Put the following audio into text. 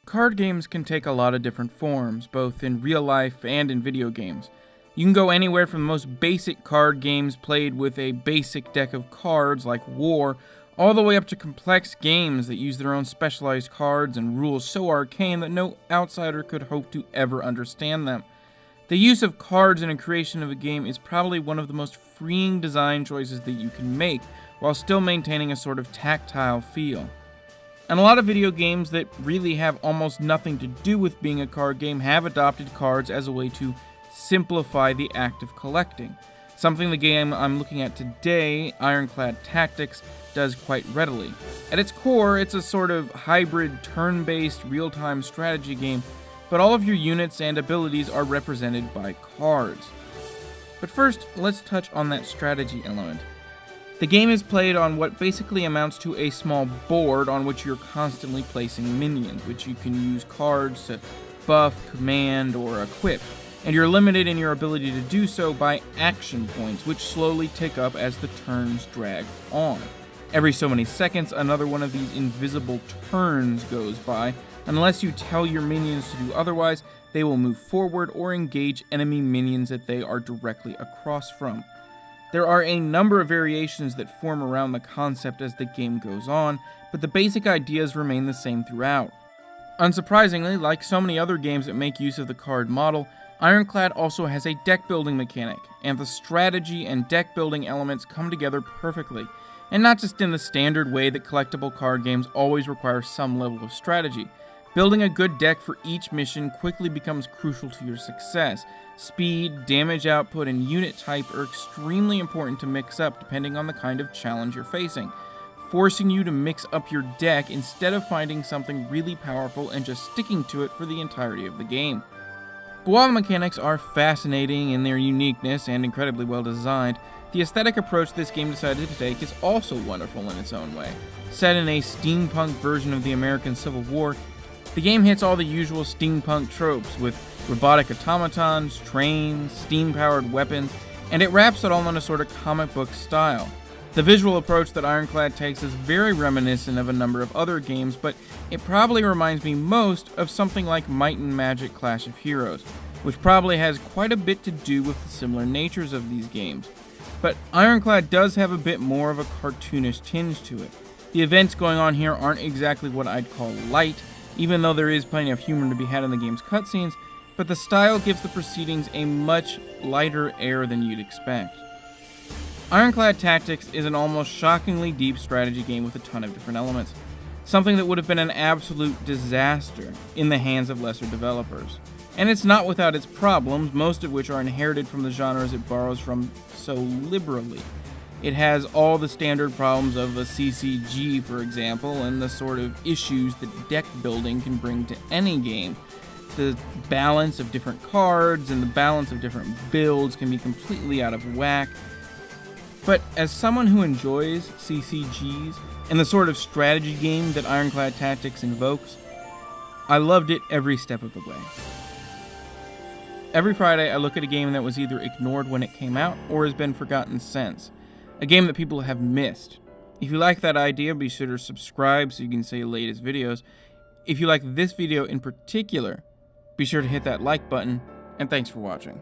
Card games can take a lot of different forms, both in real life and in video games. You can go anywhere from the most basic card games played with a basic deck of cards like War, all the way up to complex games that use their own specialized cards and rules so arcane that no outsider could hope to ever understand them. The use of cards in a creation of a game is probably one of the most freeing design choices that you can make, while still maintaining a sort of tactile feel. And a lot of video games that really have almost nothing to do with being a card game have adopted cards as a way to simplify the act of collecting. Something the game I'm looking at today, Ironclad Tactics, does quite readily. At its core, it's a sort of hybrid turn-based real-time strategy game, but all of your units and abilities are represented by cards. But first, let's touch on that strategy element. The game is played on what basically amounts to a small board on which you're constantly placing minions, which you can use cards to buff, command, or equip, and you're limited in your ability to do so by action points, which slowly tick up as the turns drag on. Every so many seconds, another one of these invisible turns goes by. Unless you tell your minions to do otherwise, they will move forward or engage enemy minions that they are directly across from. There are a number of variations that form around the concept as the game goes on, but the basic ideas remain the same throughout. Unsurprisingly, like so many other games that make use of the card model, Ironclad also has a deck building mechanic, and the strategy and deck building elements come together perfectly, and not just in the standard way that collectible card games always require some level of strategy. Building a good deck for each mission quickly becomes crucial to your success. Speed, damage output, and unit type are extremely important to mix up depending on the kind of challenge you're facing, forcing you to mix up your deck instead of finding something really powerful and just sticking to it for the entirety of the game. But while the mechanics are fascinating in their uniqueness and incredibly well designed, the aesthetic approach this game decided to take is also wonderful in its own way. Set in a steampunk version of the American Civil War, the game hits all the usual steampunk tropes with robotic automatons, trains, steam-powered weapons, and it wraps it all in a sort of comic book style. The visual approach that Ironclad takes is very reminiscent of a number of other games, but it probably reminds me most of something like Might and Magic Clash of Heroes, which probably has quite a bit to do with the similar natures of these games. But Ironclad does have a bit more of a cartoonish tinge to it. The events going on here aren't exactly what I'd call light, even though there is plenty of humor to be had in the game's cutscenes, but the style gives the proceedings a much lighter air than you'd expect. Ironclad Tactics is an almost shockingly deep strategy game with a ton of different elements, something that would have been an absolute disaster in the hands of lesser developers. And it's not without its problems, most of which are inherited from the genres it borrows from so liberally. It has all the standard problems of a CCG, for example, and the sort of issues that deck building can bring to any game. The balance of different cards and the balance of different builds can be completely out of whack. But as someone who enjoys CCGs and the sort of strategy game that Ironclad Tactics invokes, I loved it every step of the way. Every Friday, I look at a game that was either ignored when it came out or has been forgotten since. A game that people have missed. If you like that idea, be sure to subscribe so you can see the latest videos. If you like this video in particular, be sure to hit that like button, and thanks for watching.